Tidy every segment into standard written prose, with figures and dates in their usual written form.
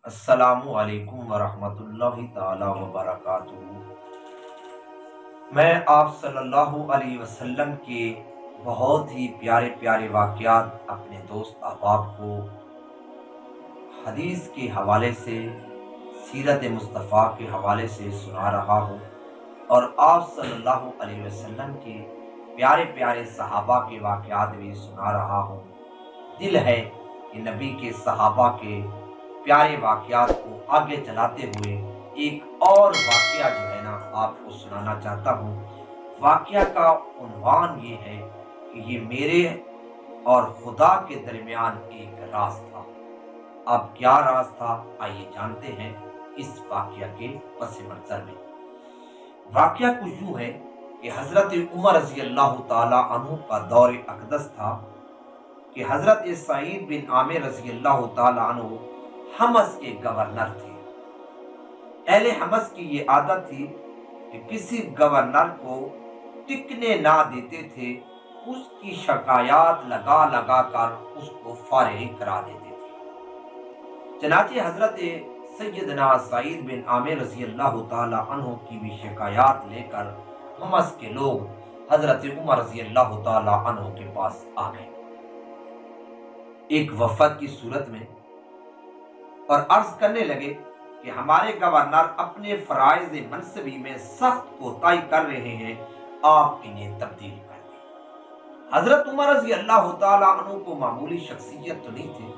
السلام علیکم ورحمۃ اللہ تعالی وبرکاتہ۔ میں آپ صلی اللہ علیہ وسلم کے بہت ہی پیارے پیارے واقعات اپنے دوست احباب کو حدیث کے حوالے سے، سیرت مصطفیٰ کے حوالے سے سنا رہا ہوں، اور آپ صلی اللہ علیہ وسلم کے پیارے پیارے صحابہ کے واقعات بھی سنا رہا ہوں۔ دل ہے کہ نبی کے صحابہ کے پیارے واقعات کو آگے چلاتے ہوئے ایک اور واقعہ جو ہے نا آپ کو سنانا چاہتا ہوں۔ واقعہ کا عنوان یہ ہے کہ یہ میرے اور خدا کے درمیان ایک راز تھا۔ اب کیا راز تھا، آئیے جانتے ہیں اس واقعہ کے پس منظر میں۔ واقعہ کچھ یوں ہے کہ حضرت عمر رضی اللہ تعالی عنہ کا دور اقدس تھا کہ حضرت سعید بن عامر رضی اللہ تعالی عنہ حمص کے گورنر تھے۔ اہل حمص کی یہ عادت تھی کہ کسی گورنر کو ٹکنے نہ دیتے تھے، اس کی شکایات لگا لگا کر اس کو فارغ کرا دیتے تھے۔ چنانچہ حضرت سیدنا سعید بن عامر رضی اللہ تعالی عنہ کی بھی شکایات لے کر حمص کے لوگ حضرت عمر رضی اللہ تعالی عنہ کے پاس آ گئے ایک وفد کی صورت میں، اور عرض کرنے لگے کہ ہمارے گورنر اپنے فرائض منصبی میں سخت کوتاہی کر رہے ہیں، آپ انہیں تبدیل کر دیں۔ حضرت عمر رضی اللہ تعالیٰ عنہ کو معمولی شخصیت تو نہیں تھے،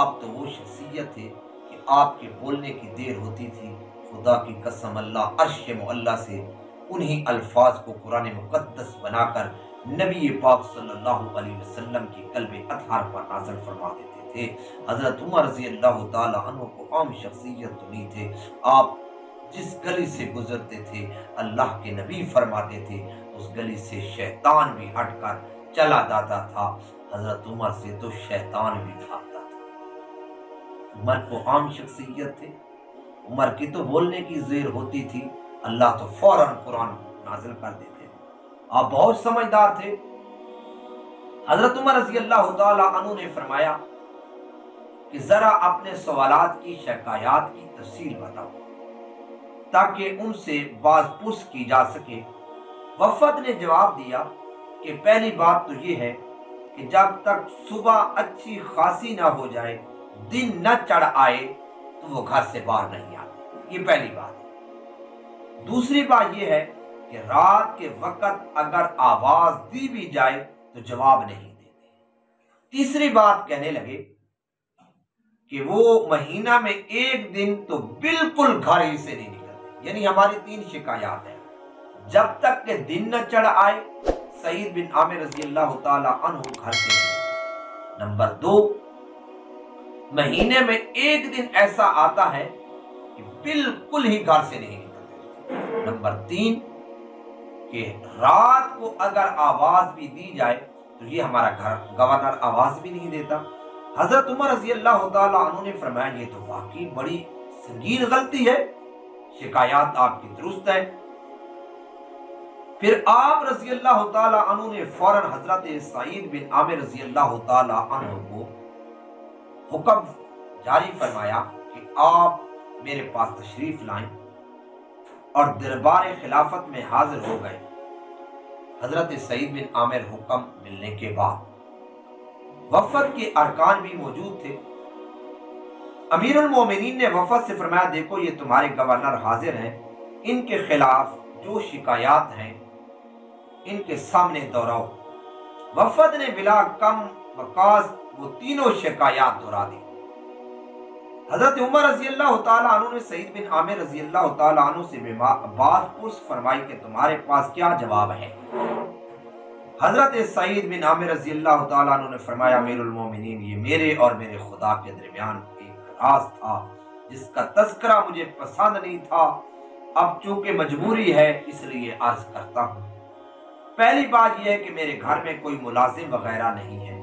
آپ تو وہ شخصیت تھے کہ آپ کے بولنے کی دیر ہوتی تھی، خدا کی قسم اللہ عرش معلیٰ سے انہی الفاظ کو قرآن مقدس بنا کر نبی پاک صلی اللہ علیہ وسلم کی قلب اطہر پر نازل فرما دیتے تھے۔ حضرت عمر رضی اللہ تعالی عنہ کو عام شخصیت تو نہیں تھے، آپ جس گلی سے گزرتے تھے اللہ کے نبی فرماتے تھے اس گلی سے شیطان بھی ہٹ کر چلا جاتا تھا، حضرت عمر سے تو شیطان بھی بھاگتا تھا۔ عمر کو عام شخصیت تھے، عمر کی تو بولنے کی زیر ہوتی تھی، اللہ تو فوراً قرآن نازل کر دیتے تھے، آپ بہت سمجھدار تھے۔ حضرت عمر رضی اللہ تعالی عنہ نے فرمایا کہ ذرا اپنے سوالات کی شکایات کی تفصیل بتاؤ تاکہ ان سے باز پرس کی جا سکے۔ وفد نے جواب دیا کہ پہلی بات تو یہ ہے کہ جب تک صبح اچھی خاصی نہ ہو جائے، دن نہ چڑھ آئے تو وہ گھر سے باہر نہیں آتے، یہ پہلی بات ہے۔ دوسری بات یہ ہے کہ رات کے وقت اگر آواز دی بھی جائے تو جواب نہیں دیتے۔ تیسری بات کہنے لگے کہ وہ مہینہ میں ایک دن تو بالکل گھر ہی سے نہیں نکلتے، یعنی ہماری تین شکایات ہیں، جب تک کہ دن نہ چڑھ آئے سعید بن عامر رضی اللہ تعالی عنہ گھر سے نہیں نکلتے۔ نمبر دو، مہینے میں ایک دن ایسا آتا ہے کہ بالکل ہی گھر سے نہیں نکلتے۔ نمبر تین کہ رات کو اگر آواز بھی دی جائے تو یہ ہمارا گورنر آواز بھی نہیں دیتا۔ حضرت عمر رضی اللہ تعالی عنہ نے فرمایا یہ تو واقعی بڑی سنگین غلطی ہے، شکایات آپ کی درست ہے۔ پھر آپ رضی اللہ تعالی عنہ نے فوراً حضرت سعید بن عامر رضی اللہ تعالی عنہ کو حکم جاری فرمایا کہ آپ میرے پاس تشریف لائیں، اور دربار خلافت میں حاضر ہو گئے۔ حضرت سعید بن عامر حکم ملنے کے بعد وفد کے ارکان بھی موجود تھے۔ امیر المومنین نے وفد سے فرمایا دیکھو یہ تمہارے گورنر حاضر ہیں، ان کے خلاف جو شکایات ہیں ان کے سامنے دہراؤ۔ وفد نے بلا کم وقاص وہ تینوں شکایات دہرا دی۔ حضرت عمر رضی اللہ تعالیٰ عنہ نے سعید بن عامر رضی اللہ تعالیٰ عنہ سے بات پرس فرمائی کہ تمہارے پاس کیا جواب ہے؟ حضرت سعید بن عامر رضی اللہ تعالیٰ عنہ نے فرمایا امیر المومنین یہ میرے اور میرے خدا کے درمیان ایک راز تھا جس کا تذکرہ مجھے پسند نہیں تھا، اب چونکہ مجبوری ہے اس لیے عرض کرتا ہوں۔ پہلی بات یہ ہے کہ میرے گھر میں کوئی ملازم وغیرہ نہیں ہے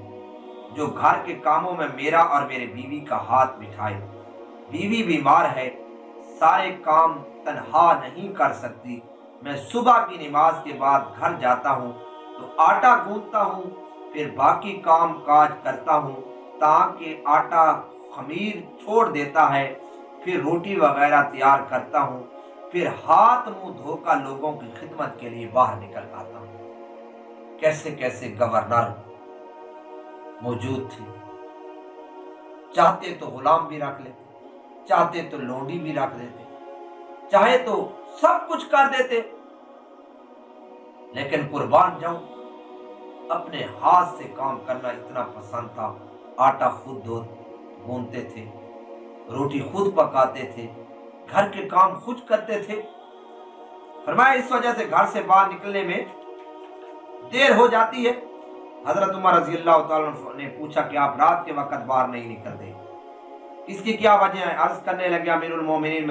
جو گھر کے کاموں میں میرا اور میرے بیوی کا ہاتھ بٹھائے۔ بیوی بیمار ہے، سارے کام تنہا نہیں کر سکتی، میں صبح کی نماز کے بعد گھر جاتا ہوں تو آٹا گوندتا ہوں، پھر باقی کام کاج کرتا ہوں تاکہ آٹا خمیر چھوڑ دیتا ہے، پھر روٹی وغیرہ تیار کرتا ہوں، پھر ہاتھ منہ دھو کر لوگوں کی خدمت کے لیے باہر نکل آتا ہوں۔ کیسے کیسے گورنر موجود تھے، چاہتے تو غلام بھی رکھ لیتے، چاہتے تو لونڈی بھی رکھ دیتے، چاہے تو سب کچھ کر دیتے، لیکن قربان جاؤں اپنے ہاتھ سے کام کرنا اتنا پسند تھا۔ آٹا خود گوندتے تھے، روٹی خود پکاتے تھے، گھر کے کام خود کرتے تھے۔ فرمایا اس وجہ سے گھر سے باہر نکلنے میں دیر ہو جاتی ہے۔ حضرت عمر رضی اللہ تعالیٰ نے پوچھا کہ آپ رات کے وقت باہر نہیں نکلتے، اس کی کیا وجہ ہے؟ عرض کرنے لگے امیر المومنین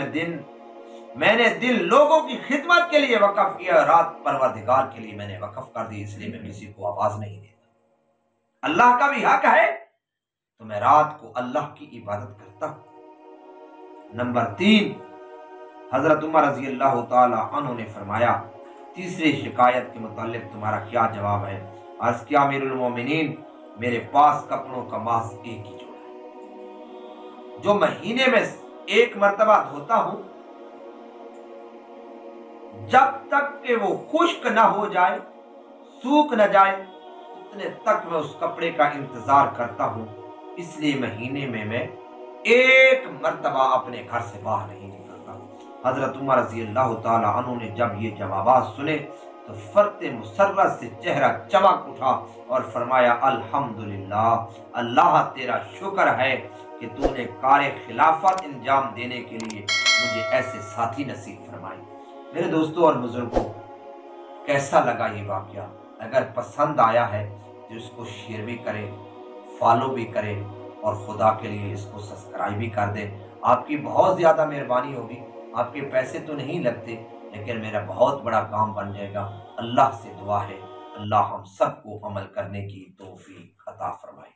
میں نے دل لوگوں کی خدمت کے لیے وقف کیا، رات پروردگار کے لیے میں نے وقف کر دی، اس لیے میں کسی کو آواز نہیں دیتا۔ اللہ کا بھی حق ہے تو میں رات کو اللہ کی عبادت کرتا ہوں۔ نمبر 3، حضرت عمر رضی اللہ تعالی عنہ نے فرمایا تیسری شکایت کے متعلق تمہارا کیا جواب ہے؟ عرض کیا امیر المومنین میرے پاس کپڑوں کا محض ایک ہی جوڑا ہے، جو مہینے میں ایک مرتبہ دھوتا ہوں، جب تک کہ وہ خشک نہ ہو جائے، سوکھ نہ جائے، اتنے تک میں اس کپڑے کا انتظار کرتا ہوں، اس لیے مہینے میں ایک مرتبہ اپنے گھر سے باہر نہیں نکلتا۔ حضرت عمر رضی اللہ تعالی عنہ نے جب یہ جوابات سنے تو فرط مسرت سے چہرہ چمک اٹھا اور فرمایا الحمدللہ، اللہ تیرا شکر ہے کہ تو نے کار خلافت انجام دینے کے لیے مجھے ایسے ساتھی نصیب فرمائے۔ میرے دوستوں اور بزرگوں، کیسا لگا یہ واقعہ؟ اگر پسند آیا ہے تو اس کو شیئر بھی کریں، فالو بھی کریں، اور خدا کے لیے اس کو سبسکرائب بھی کر دیں۔ آپ کی بہت زیادہ مہربانی ہوگی، آپ کے پیسے تو نہیں لگتے لیکن میرا بہت بڑا کام بن جائے گا۔ اللہ سے دعا ہے اللہ ہم سب کو عمل کرنے کی توفیق عطا فرمائے۔